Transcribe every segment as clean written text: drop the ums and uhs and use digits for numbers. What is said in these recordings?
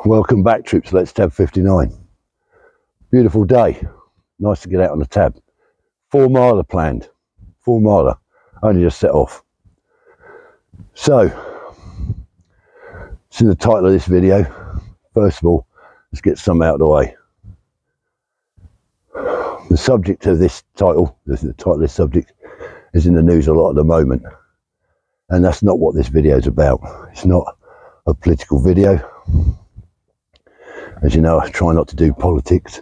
Welcome back, troops. Let's tab 59. Beautiful day. Nice to get out on the tab. 4 miler planned. 4 miler. Only just set off. So, it's in the title of this video. First of all, let's get some out of the way. The subject of this title, the title of this subject, is in the news a lot at the moment. And that's not what this video is about. It's not a political video. As you know, I try not to do politics.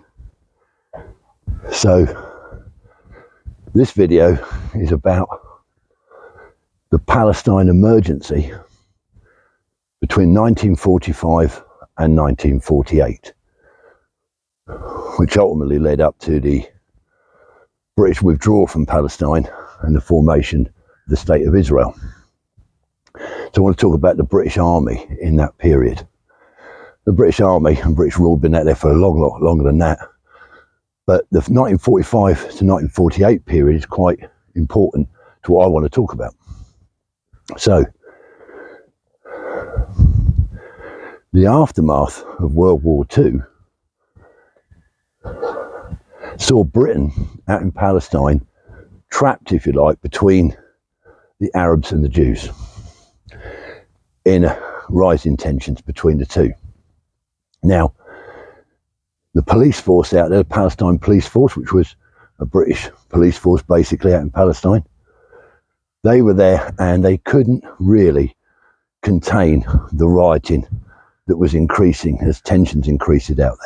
So, this video is about the Palestine Emergency between 1945 and 1948, which ultimately led up to the British withdrawal from Palestine and the formation of the State of Israel. So I want to talk about the British Army in that period. The British Army and British rule have been out there for a lot longer than that. But the 1945 to 1948 period is quite important to what I want to talk about. So, the aftermath of World War II saw Britain out in Palestine trapped, if you like, between the Arabs and the Jews in rising tensions between the two. Now, the police force out there, the Palestine Police Force, which was a British police force basically out in Palestine, they were there and they couldn't really contain the rioting that was increasing as tensions increased out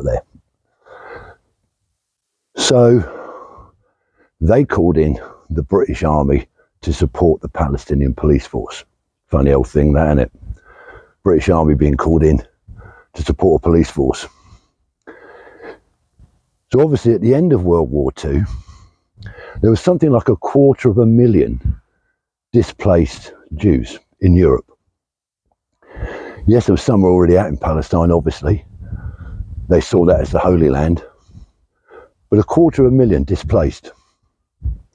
there. So they called in the British Army to support the Palestinian Police Force. Funny old thing, that, isn't it? British Army being called in to support a police force. So obviously at the end of World War II, there was something like 250,000 displaced Jews in Europe. Yes, there was some already out in Palestine, obviously. They saw that as the Holy Land. But 250,000 displaced.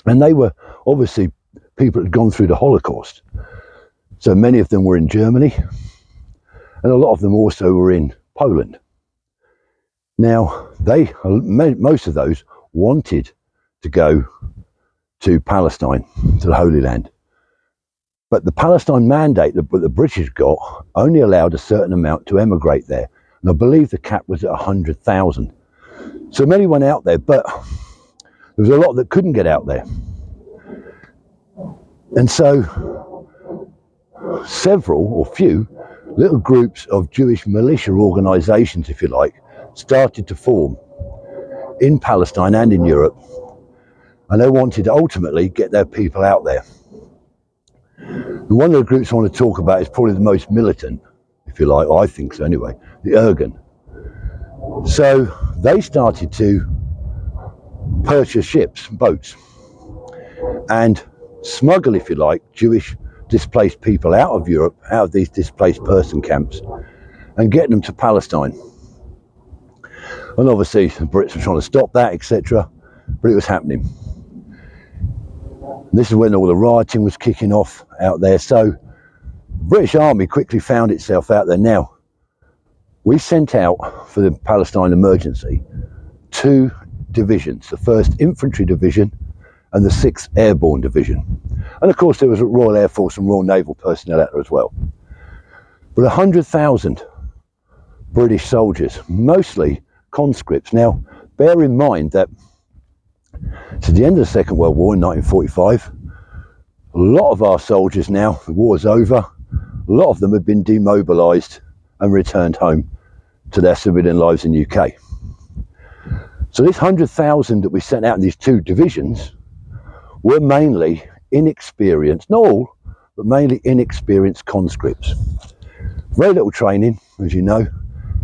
And they were obviously people that had gone through the Holocaust. So many of them were in Germany. And a lot of them also were in Poland. Now, most of those wanted to go to Palestine, to the Holy Land. But the Palestine mandate that the British got only allowed a certain amount to emigrate there. And I believe the cap was at 100,000. So many went out there, but there was a lot that couldn't get out there. And so several or few little groups of Jewish militia organisations, if you like, started to form in Palestine and in Europe, and they wanted to ultimately get their people out there. And one of the groups I want to talk about is probably the most militant, if you like, I think so anyway, the Irgun. So they started to purchase ships, boats, and smuggle, if you like, Jewish displaced people out of Europe, out of these displaced person camps, and get them to Palestine. And obviously the Brits were trying to stop that, etc., but it was happening. And this is when all the rioting was kicking off out there. So the British Army quickly found itself out there. Now, we sent out for the Palestine Emergency 2 divisions, the 1st Infantry Division and the 6th Airborne Division. And of course there was a Royal Air Force and Royal Naval personnel out there as well. But 100,000 British soldiers, mostly conscripts. Now, bear in mind that to the end of the Second World War in 1945, a lot of our soldiers now, the war's over, a lot of them have been demobilised and returned home to their civilian lives in the UK. So this 100,000 that we sent out in these 2 divisions were mainly inexperienced, not all, but mainly inexperienced conscripts. Very little training, as you know,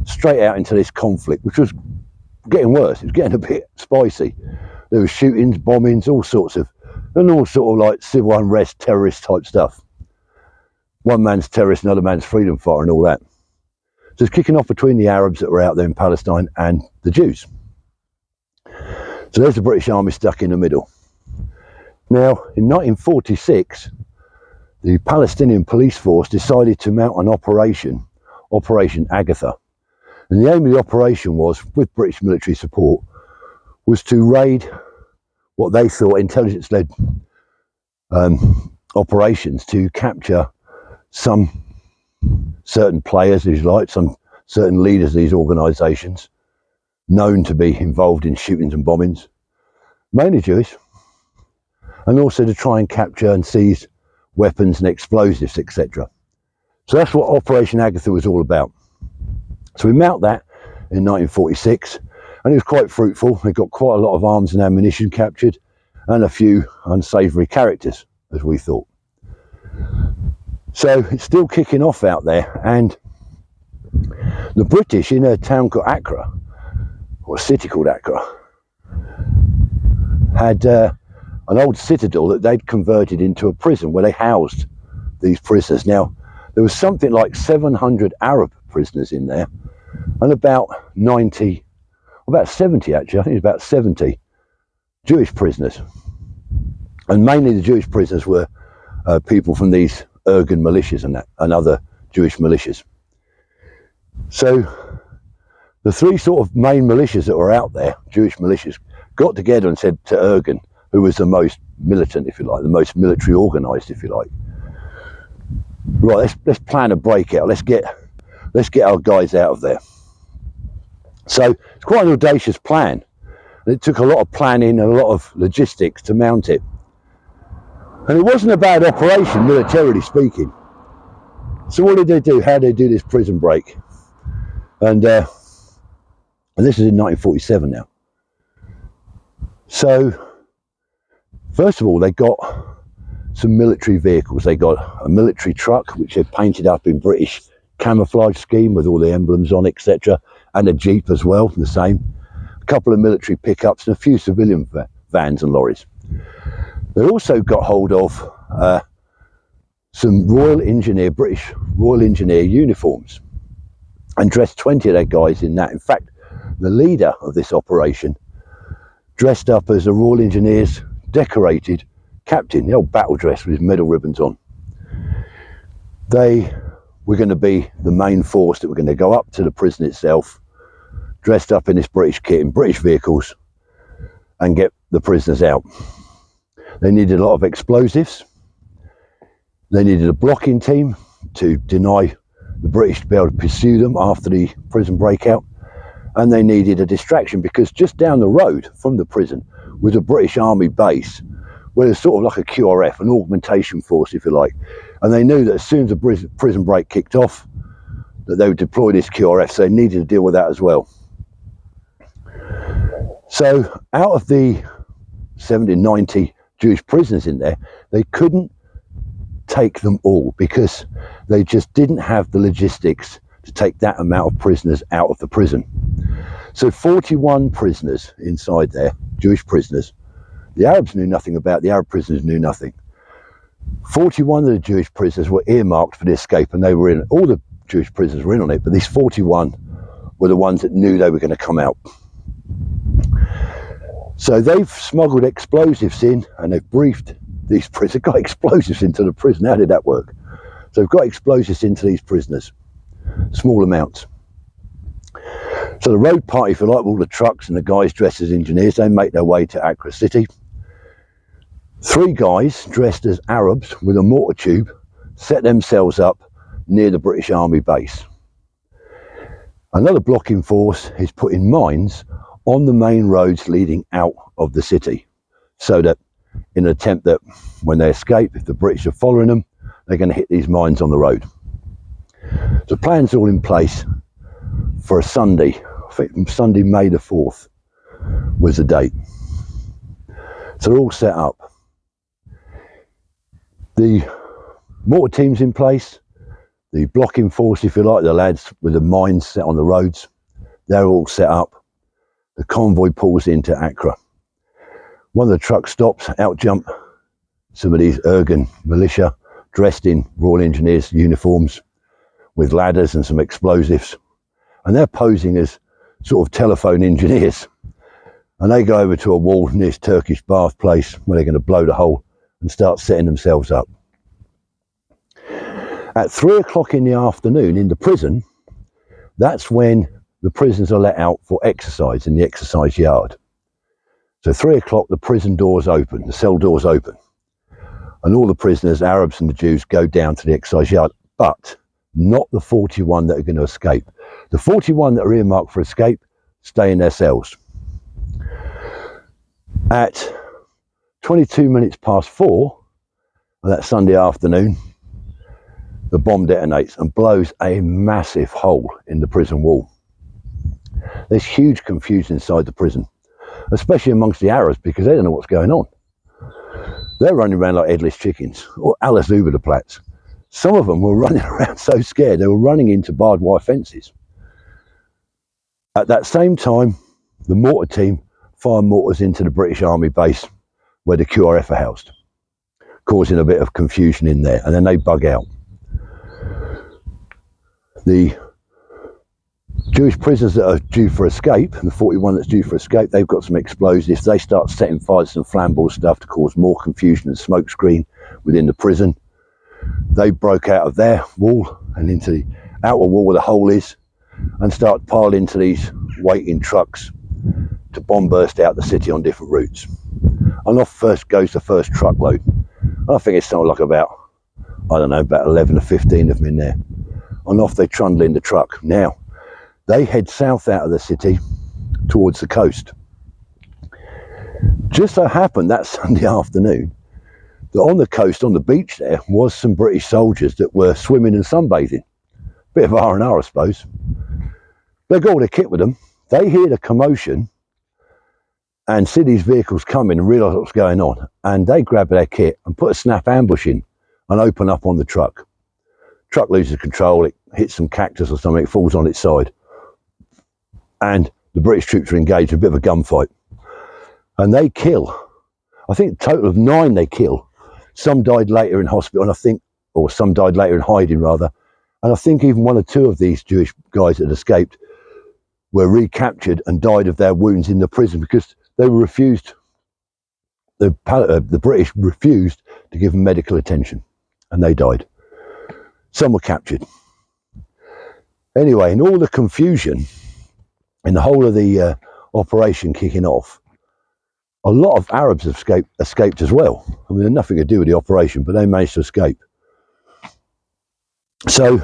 straight out into this conflict, which was getting worse. It was getting a bit spicy. There were shootings, bombings, all sorts of like civil unrest, terrorist type stuff. One man's terrorist, another man's freedom fighter and all that. So it's kicking off between the Arabs that were out there in Palestine and the Jews. So there's the British Army stuck in the middle. Now, in 1946, the Palestinian Police Force decided to mount an Operation Agatha. And the aim of the operation was, with British military support, was to raid what they thought intelligence-led operations to capture some certain players, if you like, some certain leaders of these organisations known to be involved in shootings and bombings, mainly Jewish, and also to try and capture and seize weapons and explosives, etc. So that's what Operation Agatha was all about. So we mount that in 1946, and it was quite fruitful. We got quite a lot of arms and ammunition captured, and a few unsavoury characters, as we thought. So it's still kicking off out there, and the British, in a town called Acre, or a city called Acre, had an old citadel that they'd converted into a prison where they housed these prisoners. Now, there was something like 700 Arab prisoners in there, and about 70 actually, I think it was about 70 Jewish prisoners. And mainly the Jewish prisoners were people from these Irgun militias and other Jewish militias. So the three sort of main militias that were out there, Jewish militias, got together and said to Irgun, who was the most militant, if you like, the most military organised, if you like, right, let's plan a breakout. Let's get our guys out of there. So it's quite an audacious plan. And it took a lot of planning and a lot of logistics to mount it. And it wasn't a bad operation, militarily speaking. So what did they do? How did they do this prison break? And this is in 1947 now. So first of all, they got some military vehicles. They got a military truck, which they painted up in British camouflage scheme with all the emblems on, etc., and a Jeep as well, the same. A couple of military pickups and a few civilian vans and lorries. They also got hold of some British Royal Engineer uniforms, and dressed 20 of their guys in that. In fact, the leader of this operation dressed up as a Royal Engineers decorated captain, the old battle dress with his medal ribbons on. They were going to be the main force that were going to go up to the prison itself, dressed up in this British kit, in British vehicles, and get the prisoners out. They needed a lot of explosives. They needed a blocking team to deny the British to be able to pursue them after the prison breakout. And they needed a distraction, because just down the road from the prison was a British Army base, where there's sort of like a QRF, an augmentation force, if you like. And they knew that as soon as the prison break kicked off, that they would deploy this QRF, so they needed to deal with that as well. So out of the 70, 90 Jewish prisoners in there, they couldn't take them all, because they just didn't have the logistics to take that amount of prisoners out of the prison. So 41 prisoners inside there, Jewish prisoners. The Arabs knew nothing about, the Arab prisoners knew nothing. 41 of the Jewish prisoners were earmarked for the escape, and they were in. All the Jewish prisoners were in on it, but these 41 were the ones that knew they were going to come out. So they've smuggled explosives in, and they've briefed these prisoners. Got explosives into the prison. How did that work? So they've got explosives into these prisoners, small amounts. So the road party, if you like, all the trucks and the guys dressed as engineers, they make their way to Acre City. 3 guys dressed as Arabs with a mortar tube set themselves up near the British Army base. Another blocking force is putting mines on the main roads leading out of the city, so that in an attempt that when they escape, if the British are following them, they're going to hit these mines on the road. The plan's all in place for a Sunday. I think Sunday, May the 4th was the date. So they're all set up. The mortar team's in place, the blocking force, if you like, the lads with the mines set on the roads, they're all set up. The convoy pulls into Acre. One of the trucks stops, out jump some of these Irgun militia dressed in Royal Engineers uniforms with ladders and some explosives, and they're posing as sort of telephone engineers, and they go over to a wall near this Turkish bath place where they're going to blow the hole and start setting themselves up. At 3 o'clock in the afternoon in the prison, that's when the prisoners are let out for exercise in the exercise yard. So 3 o'clock, the prison doors open, the cell doors open, and all the prisoners, Arabs and the Jews, go down to the exercise yard, but not the 41 that are going to escape. The 41 that are earmarked for escape stay in their cells. At 22 minutes past 4 on that Sunday afternoon, the bomb detonates and blows a massive hole in the prison wall. There's huge confusion inside the prison, especially amongst the Arabs, because they don't know what's going on. They're running around like headless chickens, or alles über the Platz. Some of them were running around so scared they were running into barbed wire fences. At that same time, the mortar team fire mortars into the British Army base where the QRF are housed, causing a bit of confusion in there, and then they bug out. The Jewish prisoners that are due for escape, the 41 that's due for escape, they've got some explosives. They start setting fire to some flammable stuff to cause more confusion and smoke screen within the prison. They broke out of their wall and into the outer wall where the hole is, and start piling into these waiting trucks to bomb burst out the city on different routes. And off first goes the first truckload. And I think it's something like about 11 or 15 of them in there. And off they trundle in the truck. Now, they head south out of the city towards the coast. Just so happened that Sunday afternoon that on the coast, on the beach there, was some British soldiers that were swimming and sunbathing. Bit of R&R, I suppose. They've got all their kit with them. They hear the commotion and see these vehicles coming and realise what's going on. And they grab their kit and put a snap ambush in and open up on the truck. Truck loses control, it hits some cactus or something, it falls on its side. And the British troops are engaged in a bit of a gunfight. And they kill, I think a total of 9 they kill. Some died later in hospital, and I think, or some died later in hiding rather. And I think even 1 or 2 of these Jewish guys that had escaped were recaptured and died of their wounds in the prison because they were refused, the British refused to give them medical attention, and they died. Some were captured. Anyway, in all the confusion, in the whole of the operation kicking off, a lot of Arabs have escaped as well. I mean, they had nothing to do with the operation, but they managed to escape. So,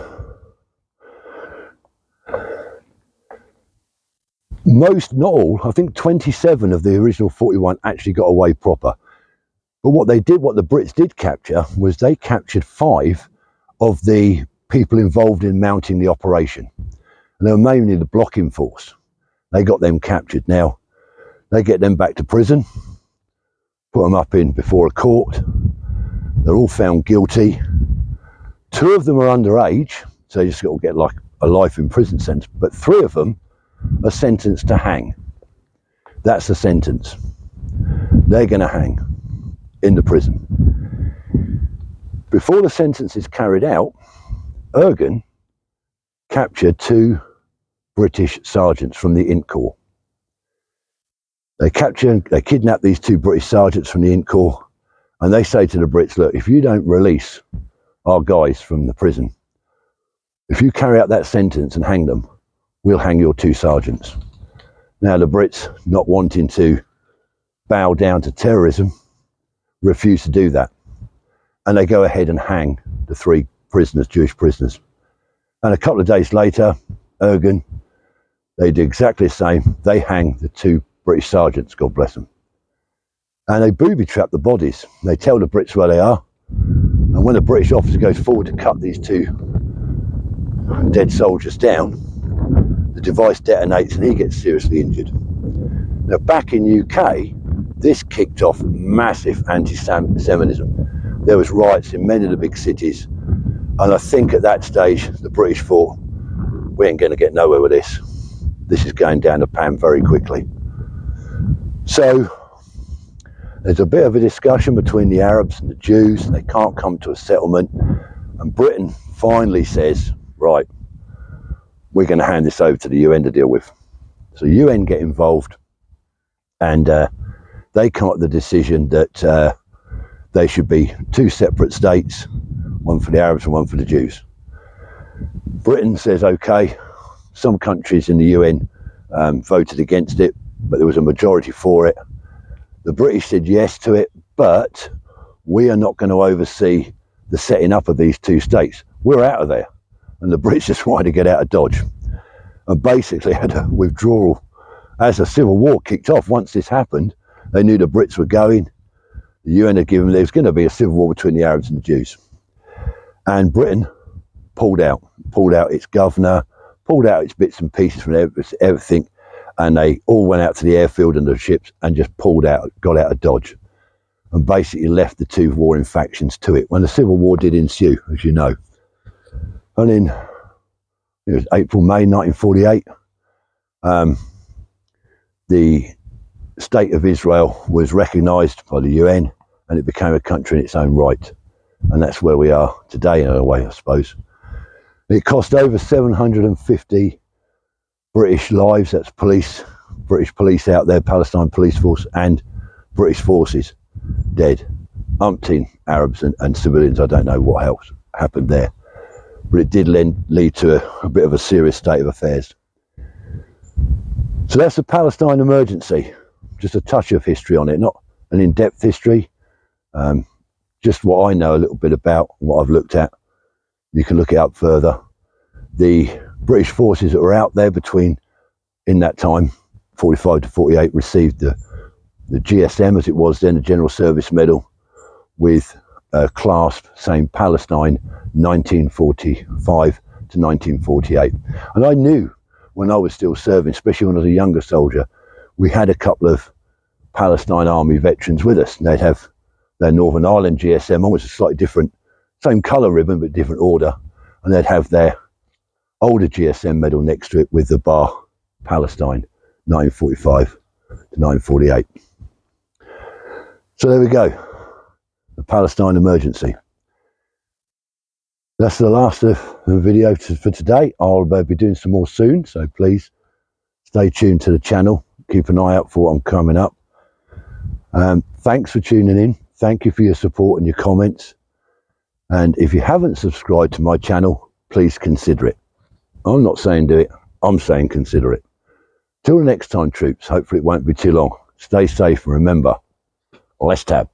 most, not all, I think 27 of the original 41 actually got away proper. But what the Brits did capture was they captured 5 of the people involved in mounting the operation. And they were mainly the blocking force. They got them captured. Now, they get them back to prison, put them up in before a court. They're all found guilty. 2 of them are underage, so they just got to get like a life in prison sentence. But 3 of them are sentenced to hang. That's the sentence. They're going to hang in the prison. Before the sentence is carried out, Ergun captured 2 British sergeants from the Int Corps. They kidnap these 2 British sergeants from the Int Corps, and they say to the Brits, look, if you don't release our guys from the prison, if you carry out that sentence and hang them, we'll hang your 2 sergeants. Now the Brits, not wanting to bow down to terrorism, refuse to do that. And they go ahead and hang the 3 prisoners, Jewish prisoners. And a couple of days later, Ergun, they do exactly the same. They hang the 2 British sergeants, God bless them. And they booby trap the bodies. They tell the Brits where they are. And when a British officer goes forward to cut these 2 dead soldiers down, the device detonates and he gets seriously injured. Now, back in UK, this kicked off massive anti-Semitism. There was riots in many of the big cities. And I think at that stage, the British thought, we ain't going to get nowhere with this. This is going down the pan very quickly. So there's a bit of a discussion between the Arabs and the Jews. They can't come to a settlement. And Britain finally says, right, we're going to hand this over to the UN to deal with. So UN get involved, and they come up with the decision that they should be 2 separate states, one for the Arabs and one for the Jews. Britain says, okay, Some countries in the UN voted against it, but there was a majority for it. The British said yes to it, but we are not going to oversee the setting up of these two states. We're out of there. And the Brits just wanted to get out of Dodge. And basically had a withdrawal. As the civil war kicked off, once this happened, they knew the Brits were going. The UN had given, there was going to be a civil war between the Arabs and the Jews. And Britain pulled out its governor, pulled out its bits and pieces from everything, and they all went out to the airfield and the ships and just pulled out, got out of Dodge, and basically left the two warring factions to it. When the civil war did ensue, as you know, and in it was April, May 1948, the state of Israel was recognised by the UN, and it became a country in its own right. And that's where we are today, in a way, I suppose. It cost over 750 British lives, that's British police out there, Palestine Police Force, and British forces dead. Umpteen Arabs and civilians, I don't know what else happened there. But it did lead to a bit of a serious state of affairs. So that's the Palestine Emergency. Just a touch of history on it, not an in-depth history. Just what I know a little bit about, what I've looked at. You can look it up further. The British forces that were out there in that time, 45 to 48, received the GSM, as it was then, the General Service Medal, with a clasp saying Palestine 1945 to 1948. And I knew when I was still serving, especially when I was a younger soldier, we had a couple of Palestine Army veterans with us, and they'd have their Northern Ireland GSM on, which is slightly different, same colour ribbon but different order, and they'd have their older GSM medal next to it with the bar Palestine 1945 to 1948. So there we go, the Palestine Emergency. That's the last of the video for today. I'll be doing some more soon, so please stay tuned to the channel. Keep an eye out for what I'm coming up. Thanks for tuning in. Thank you for your support and your comments. And if you haven't subscribed to my channel, please consider it. I'm not saying do it, I'm saying consider it. Till the next time, troops, hopefully it won't be too long. Stay safe and remember, let's tab.